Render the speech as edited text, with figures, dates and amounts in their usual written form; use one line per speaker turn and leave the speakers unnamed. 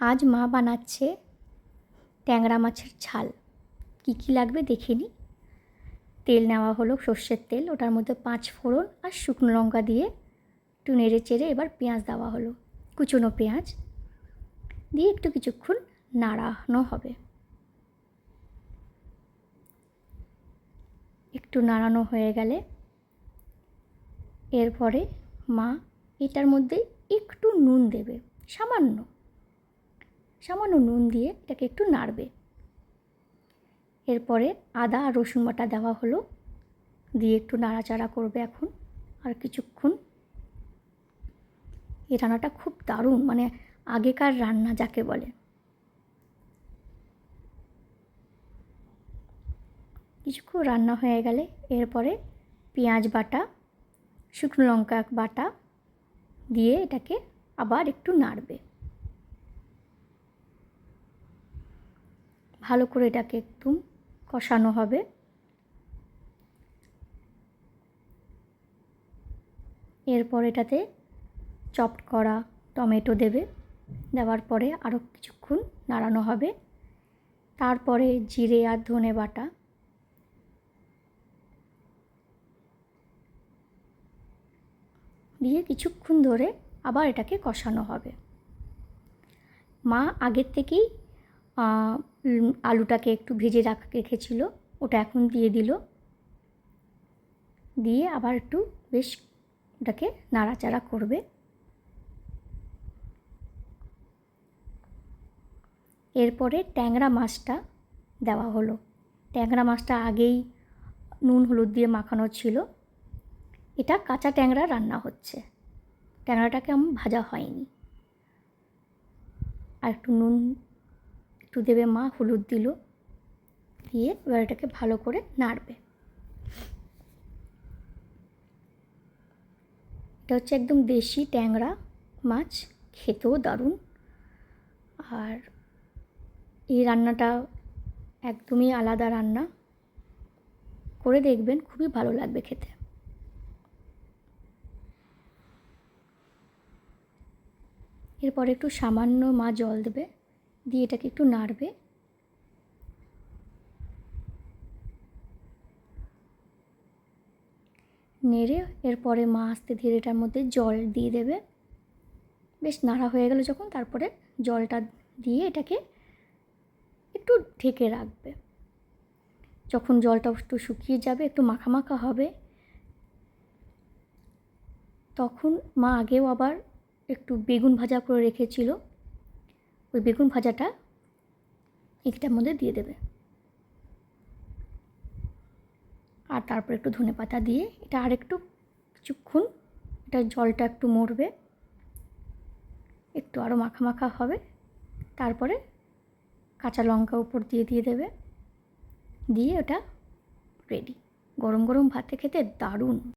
আজ মা বানাচ্ছে ট্যাংরা মাছের ঝাল। কী কী লাগবে দেখে নিই। তেল নেওয়া হলো, সর্ষের তেল, ওটার মধ্যে 5 ফোড়ন আর শুকনো লঙ্কা দিয়ে একটু নেড়ে চেড়ে এবার পেঁয়াজ দেওয়া হলো, কুচনো পেঁয়াজ দিয়ে একটু কিছুক্ষণ নাড়ানো হবে। একটু নাড়ানো হয়ে গেলে এরপরে মা এটার মধ্যে একটু নুন দেবে, সামান্য সামান্য নুন দিয়ে এটাকে একটু নাড়বে। এরপরে আদা আর রসুন বাটা দেওয়া হলো, দিয়ে একটু নাড়াচাড়া করবে এখন আর কিছুক্ষণ। এই রান্নাটা খুব দারুণ, মানে আগেকার রান্না যাকে বলে। কিছুক্ষণ রান্না হয়ে গেলে এরপরে পেঁয়াজ বাটা, শুকনো লঙ্কা বাটা দিয়ে এটাকে আবার একটু নাড়বে। ভালো করে এটাকে একটু কষানো হবে। এরপর এটাতে চপড করা টমেটো দেবে, দেওয়ার পরে আরও কিছুক্ষণ নাড়ানো হবে। তারপরে জিরে আর ধনে বাটা দিয়ে কিছুক্ষণ ধরে আবার এটাকে কষানো হবে। মা আগের থেকেই আলুটাকে একটু ভেজে রেখেছিল, ওটা এখন দিয়ে দিল, দিয়ে আবার একটু বেশ ওটাকে নাড়াচাড়া করবে। এরপরে ট্যাংরা মাছটা দেওয়া হলো। ট্যাংরা মাছটা আগেই নুন হলুদ দিয়ে মাখানো ছিল। এটা কাঁচা ট্যাংরা রান্না হচ্ছে, ট্যাংরাটাকে আমার ভাজা হয়নি। আর একটু নুন একটু দেবে মা, হলুদ দিল, দিয়ে এবার এটাকে ভালো করে নাড়বে। এটা হচ্ছে একদম দেশি ট্যাংরা মাছ, খেতেও দারুণ। আর এই রান্নাটা একদমই আলাদা রান্না, করে দেখবেন, খুবই ভালো লাগবে খেতে। এরপরে একটু সামান্য মা জল দেবে, দিয়ে এটাকে একটু নাড়বে। নেড়ে এরপরে মা আস্তে ধীরে এটার মধ্যে জল দিয়ে দেবে। বেশ নাড়া হয়ে গেল যখন, তারপরে জলটা দিয়ে এটাকে একটু ঢেকে রাখবে। যখন জলটা একটু শুকিয়ে যাবে, একটু মাখা মাখা হবে, তখন মা আগেও আবার একটু বেগুন ভাজা করে রেখেছিল, ওই বেগুন ভাজাটা এটার মধ্যে দিয়ে দেবে। আর তারপর একটু ধনেপাতা দিয়ে এটা আর একটু কিছুক্ষণ এটা জলটা একটু মরবে, একটু আরও মাখা মাখা হবে। তারপরে কাঁচা লঙ্কা উপর দিয়ে দেবে, দিয়ে ওটা রেডি। গরম গরম ভাতে খেতে দারুণ।